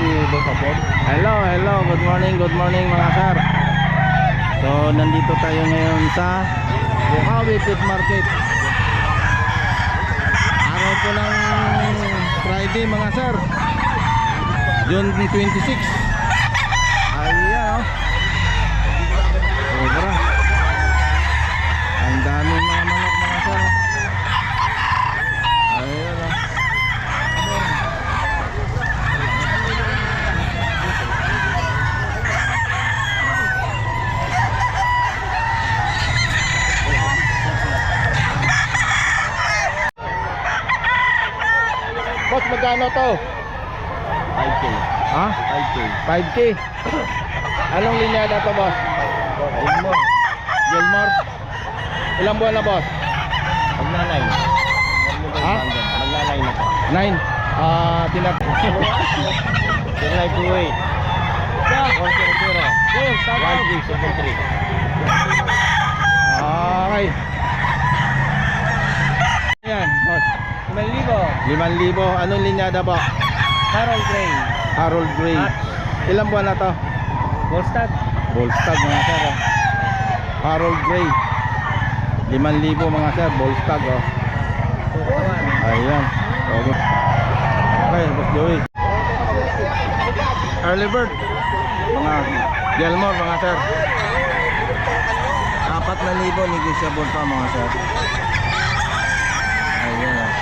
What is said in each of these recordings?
Boss Apod. Hello, good morning mga sir. So nandito tayo ngayon sa Bukawi Pet Market. Araw po ng Friday mga sir, June 26. Ayan oh. Sobra. Ang daming mga manok mga sir. Ayan oh. Boss, magkano to? 5K. Ha? 5K. 5K. Anong linyada to, boss? Gilmore. Gilmore. Ilang buwan na, boss? Maglalay. Ha? Maglalay na po. 9. Sinlay 28. 100. 1373. Okay. Ayan, boss. 5,000. 5,000. Anong linyada po? Carol Gray. Harold Gray. Ilang buwan na to? Volstad. Bolstag mga sir oh. Harold Gray 5,000 mga sir, Bolstag oh. Ayan. Okay. Okay, boss Joey. Early bird mga Gilmore mga sir. 4,000 negotiable pa mga sir. Ayan oh.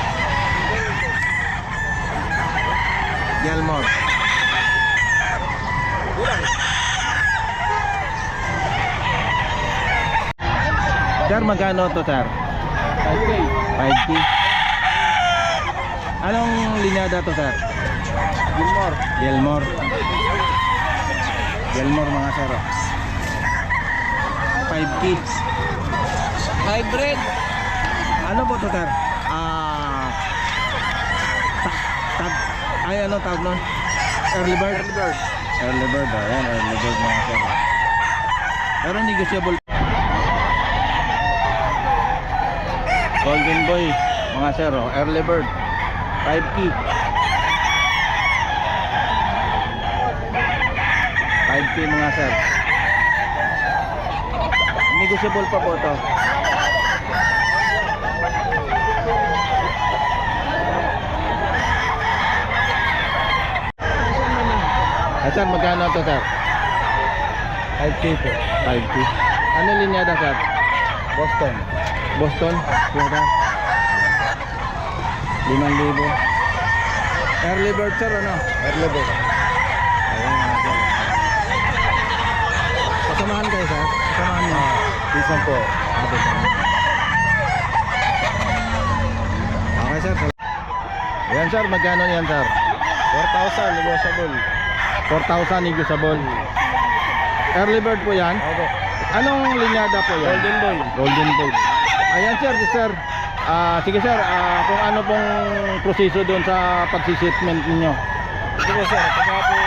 Gilmore. Sir, magkano to sir? 5K. 5K. Anong linyada to sir? Gilmore. Gilmore. Gilmore mga sir oh. 5K. Hybrid. Ano po to sir? Tag. Ay ano tawag nun? Early bird. Early bird. Ayan, early bird mga sir. Pero negotiable. Golden boy mga sir oh. Early bird 5K. 5K mga sir. Negotiable pa po to. Sir, magkano to sir? 5K po. 5K. Ano linyada sir? Boston. Boston? Sweater? 5,000. Early bird sir ano? Early bird. Ayan mga sir. Pasamahan kayo sir? Pasamahan nyo. Isang po. Okay sir. Ayan sir, magkano yan sir? 4,000 negotiable. 4,000 negotiable. Early bird po yan? Opo. Anong linyada po yan? Golden boy. Golden boy. Ayan sir, sir. Sige sir, kung ano pong proseso doon sa pagsisipment ninyo. Ito po sir, pagka po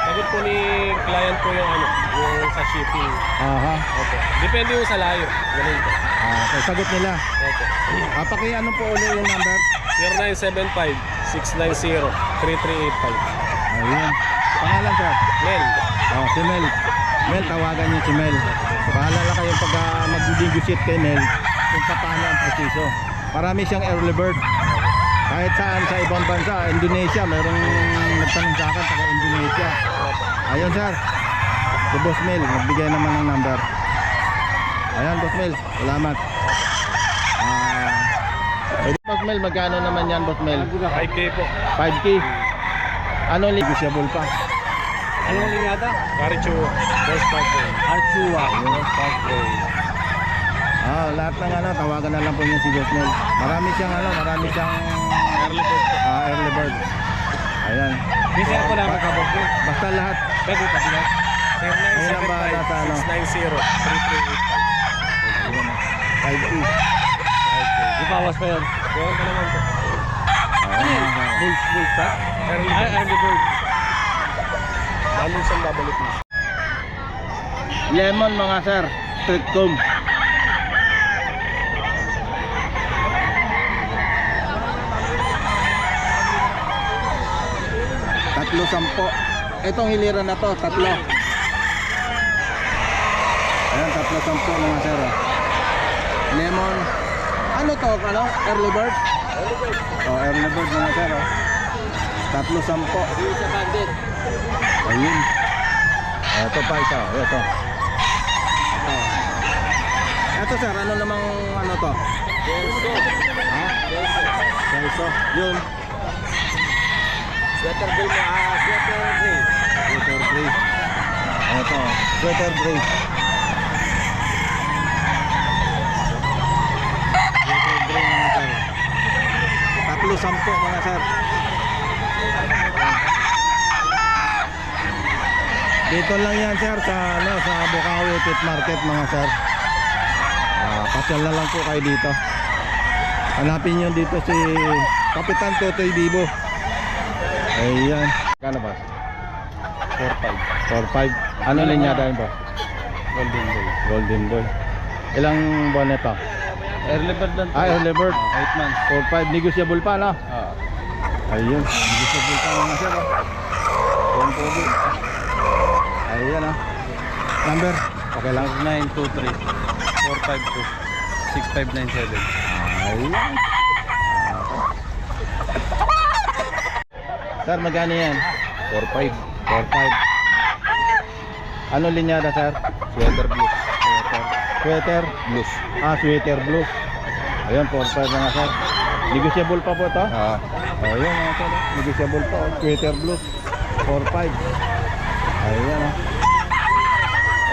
sagot po ni client po yung yung sa shipping. Aha. Opo. Depende yung sa layo. Ganun po. So sagot nila. Opo. Ano po ulit yung number? 0975-690-3385. Ayun. Pangalan sir? Mel. Si Mel. Mel, tawagan niyo si Mel. Bahala lang kayong pag mag-negotiate kay Mel kung paano ang proseso. Marami siyang early bird. Kahit saan sa ibang bansa, Indonesia, mayroong nagtanong sa akin taga Indonesia. Ayun sir. Si Boss Mel, magbigay naman ng number. Ayan Boss Mel, salamat. Boss Mel, magkano naman yan Boss Mel? 5K po. 5K. Ano negotiable pa? Anong linyada? Carichua. Volstad po. Carichua. Volstad po. Lahat ng tawagan na lang po niyo si Boss Mel. Marami siyang Early bird po. early bird. Ayan. Bisa po namin kabog po. Basta lahat. Pwede pa sila. Ayun ang bahala sa ano. 0975-690-3385. 5K. Ipawas pa yun. Meron pa naman po. Volstad? Early bird. Anong siyang babalik mo? Lemon mga sir. Street comb. 310. Itong hiliran na to, 3. Ayan, 310 mga sir. Lemon. Ano to? Ano? Early bird? Oh, early bird mga sir. 310. Sa bandit. Ayun. Ito pa isa. Ito. Ito sir, ano namang ano to? Gelso. Ha? Gelso. Yun. Sweater bill mo. Sweater gray. Sweater gray. Ito. Sweater gray. Sweater gray mga sir. 310 mga sir. Dito lang yan sir sa ano, sa Bukawi Pet Market mga sir. Pasyal na lang po kayo dito. Hanapin nyo dito si Kapitan Totoy Bibo. Ayan. Kano ba? 4.5. 4.5. Ano linyada yun ba? Golden Bull. Golden Boy. Ilang buwan ito? Early bird lang. Early bird. 8 months. 4.5. Negotiable pa no? Ayun. Negotiable pa mga sir. Ayan po. Ayan ah. Number? Okay lang. 923 452 6597. Ayan. Sir, magkano yan? 45. 4.5. Ano linyada sir? Sweater blue. Sweater? Blues. Sweater blue. Ayun, 4.5 mga sir. Negotiable pa po ito? Ayun mga sir. Negotiable pa. Sweater blue. 4.5. Ayan ah.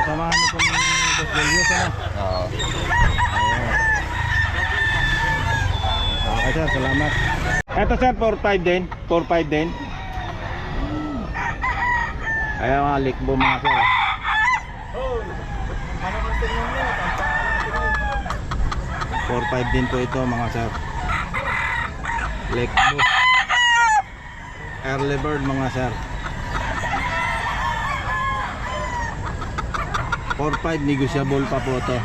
Kasamahan nito ng Boss Julius ano? Ayan. Okay sir, salamat. Eto sir, 4.5 din. 4.5 din. Ayan mga likbo mga sir. 4.5 din po ito mga sir. Likbo. Early bird mga sir. 4.5 negotiable pa po ito.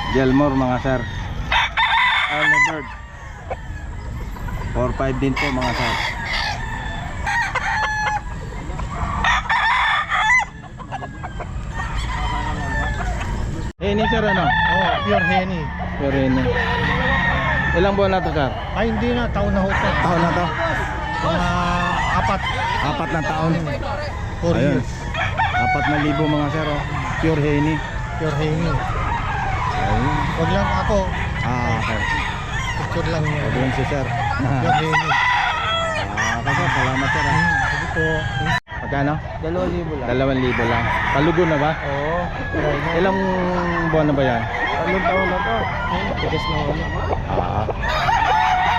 Gelmore mga sir. Early bird. 4.5 din po mga sir. Henny sir ano? Oh, pure Henny. Pure Henny. Ilang buwan na to sir? Ay, hindi na. Taon na ho to. Taon na to? Mga 4 na taon. 4 Ayun. years. 4,000 mga sir oh. Pure Henny. Pure Henny. Ayun. Wag lang ako. Okay. Picture lang niya. Ayun si sir. Pure Henny. Okay sir, salamat sir. Sige po. Magkano? 2,000 lang. 2,000 lang. Palugo na ba? Oo. Ilang buwan na ba yan? Anong taon na to? Tigas na ako.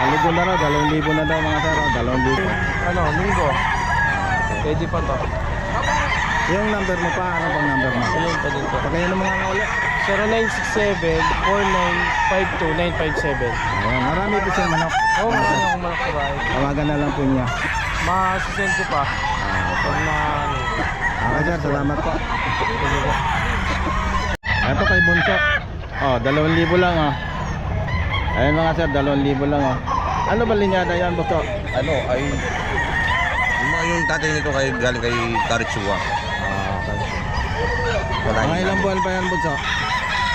Palugo na raw, 2,000 na daw mga sir. 2,000. Ano, linggo. Pwede pa to. Yung number mo pa, ano pang number mo? Ano pa din to? Pagkaya ng mga ulit. 0967-495-957. Ayan, marami po siyang manok. Oo, marami akong malak sa bahay. Tawagan na lang po niya. Masisend ko pa. Pag na... Okay sir, salamat po. Ito kay Bunso. Oh, 2,000 lang oh. Ayun mga sir, 2,000 lang oh. Ano ba linyada yan, Bunso? Ano ay yung tatay nito kay galing kay Karitsua. Okay. Wala Mga yun. ilang buwan pa yan, Bunso?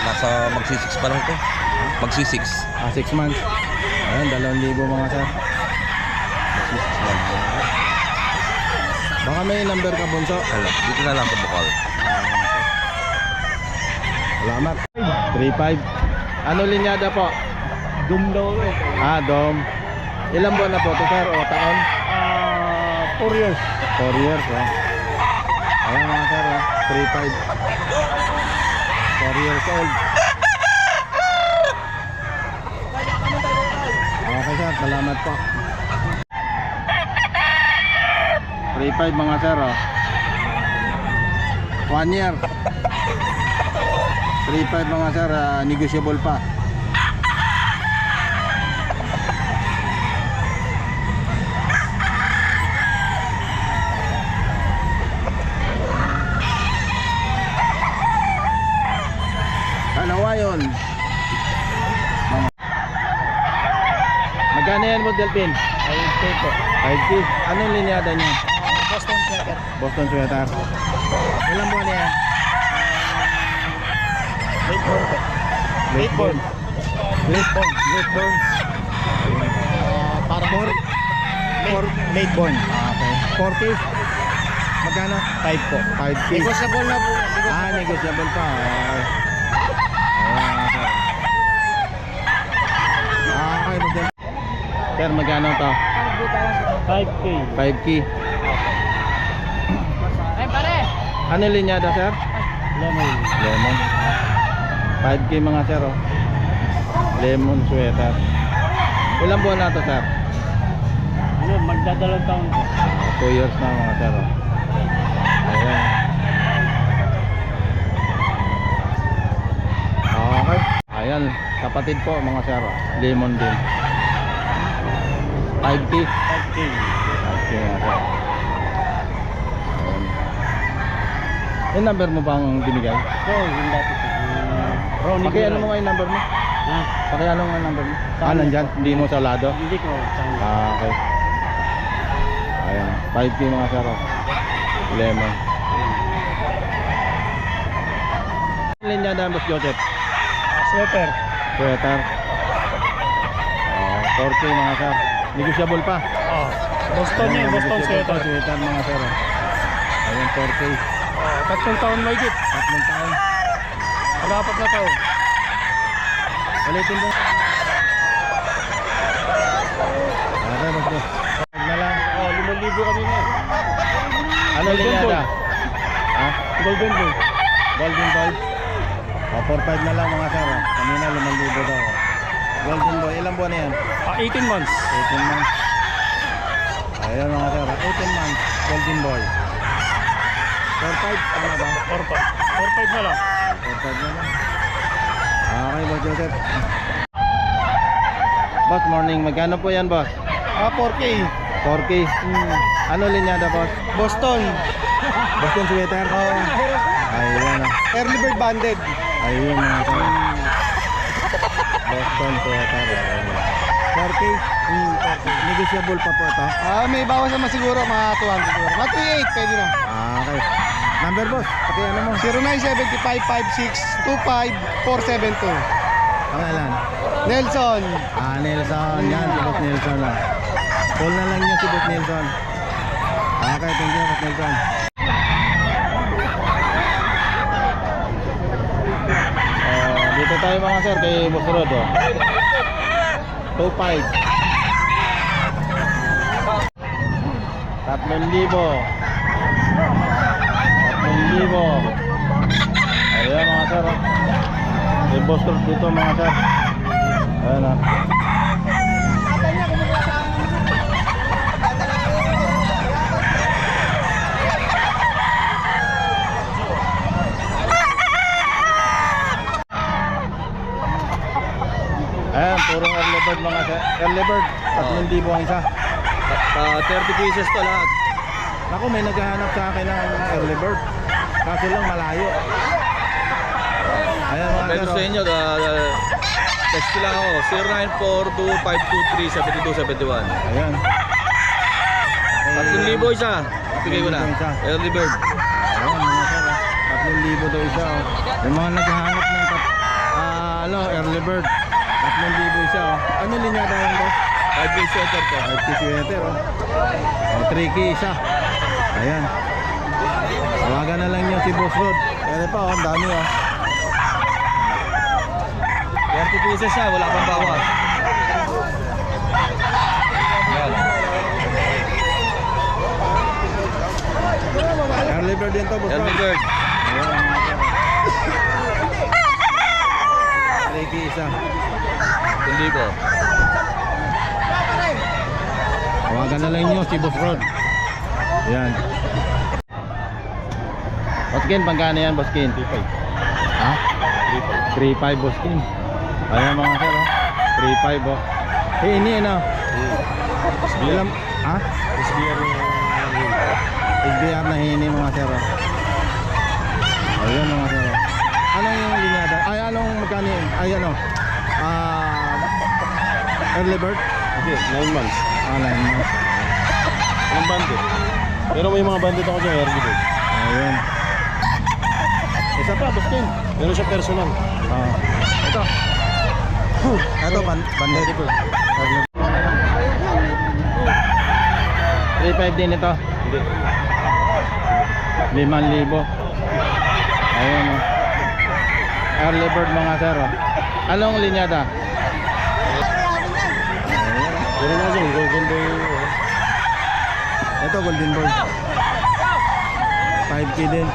Nasa magsi-6 pa lang to. Magsi-6. 6 months. Ayun, 2,000 mga sir. Magsi-6 lang. Baka may number ka, Bunso. Hala, dito na lang sa Bukal. Salamat. 3.5. Ano linyada po? Doom daw eh. Dom. Ilang buwan na po ito, sir? O taon? 4 years. 4 years, oh. Ayan mga sir, 3.5. 4 years old. Okay sir, salamat po. 3.5 mga sir, oh. 1 year. 3.5 mga sir, negotiable pa. Lion. Magkano yan mo, Delphin? 5K po. 5K. Anong linyada niya? Boston Sweater. Boston Sweater. Ilang buwan yan? Late born po. Late born. Late born. Late born. Para Late born. Okay. 4K. Magkano? 5 po. 5K. Negotiable na po. Negotiable pa. Okay. Okay, Boss. Sir, magkano to? 5K. 5K. Ay pare! Ano linyada, sir? Lemon. Lemon. 5K mga sir, oh. Lemon sweater. Ilang buwan na to, sir? Ano, magdadalawang taon po. 2 years na mga sir, oh. Ayan. Okay. Ayan, kapatid po mga sir, oh. Lemon din. 5K. 5K. 5K mga sir. Ayan. Yung number mo bang binigay? So, yung dati po. Ronnie Pakiano mo nga yung number mo? Ha? Pakiano nga yung number mo? Saan? Nandyan? Hindi mo sa lado? Hindi ko. Saan? Okay. Ayan. 5K mga sir, oh. Lemon. Linya na, Boss Joseph. Sweater. Sweater. 4K mga sir. Negotiable pa. Oh. Boston yan. Boston Negotiable pa, Sweater. Sweater mga sir, oh. Ayan, 4K. 3 taon may git. 3 taon. Pag-apat na taon. Ulitin mo. Okay, Boss Joseph. Huwag na lang. Oh, 5,000 kami na. Ano Golden linyada? Ball. Ha? Golden Boy. Golden Ball. 4-5 na lang mga sir, oh. Kanina 5,000 daw, oh. Golden Boy, ilang buwan na yan? 18 months. 18 months. Ayan mga sir, 18 months. Golden Boy. 4-5, ano ba? 4,500 na lang. 4-5 na lang. Okay, Boss Joseph. Boss, morning. Magkano po yan, boss? 4K. 4K. Ano linyada, boss? Boston. Boston sweater? Ayan, oh. Early bird banded. Ayun mga sir. Boston sweater. Ayan. 4K. Negotiable pa po ito. May bawas naman siguro mga 200 siguro. Mga 3,800 pwede na. Okay. Number, boss. Pati ano mo? 0975-5625-472. Pangalan? Nelson. Nelson. Yan, si Boss Nelson. Ah. Call na lang niya si Boss Nelson. Okay, thank you, Boss Nelson. Dito tayo mga sir, kay Boss Rod. 2.5. 3,000. 3,000. Ayan mga sir. Kay Boss Rod dito mga sir. Ayan ah. Ayan, purong early bird mga sir. Early bird, 3,000 ang isa. 30 pieces to lahat. Ako, may naghahanap sa akin ng early bird. Kaso lang malayo. Ayan mga Pero sir. sa Oh. inyo, text ko lang ako. 0942-523-7271. Ayan. 3,000 isa. Bigay ko na. 3,000 isa. Early bird. Ayan mga sir. 3,000 daw isa. Oh. May mga naghahanap ng early bird. 3,000 isa. Oh. Ano linyada yan boss? 5K sweater to. 5K sweater. Oh. 3K isa. Ayan. Tawagan na lang niyo si Boss Rod. Ayan pa, oh, ang dami oh. 30 pieces siya, wala pang bawat. Yan. Early bird din to, Boss Rod. Early bird. Ayan. 3K isa. 1,000. Tawagan na lang niyo si Boss Rod. Ayan. Boskin, pagkano yan, Boskin? 3.5. Ha? 3.5, Boskin. Ayan mga sir, oh. 3.5, oh. Ini, ano? Ilam, ha? SBR na hini mga sir, oh. Ayan mga sir, oh. Anong yung linyada? Ay, anong magkano yan? ay ano, early bird. Hindi, 9 months. 9 months. Yung bandit. Pero may mga bandit ako dyan, early bird. Ayun. Isa pa, Boston. Meron siya personal. Ito. Ito, bandit. 3.5 din ito. Hindi. 5,000. Ayun. Early bird mga sir. Anong linyada? Meron ako dyan, golden boy. Ito, golden bird. 5K din.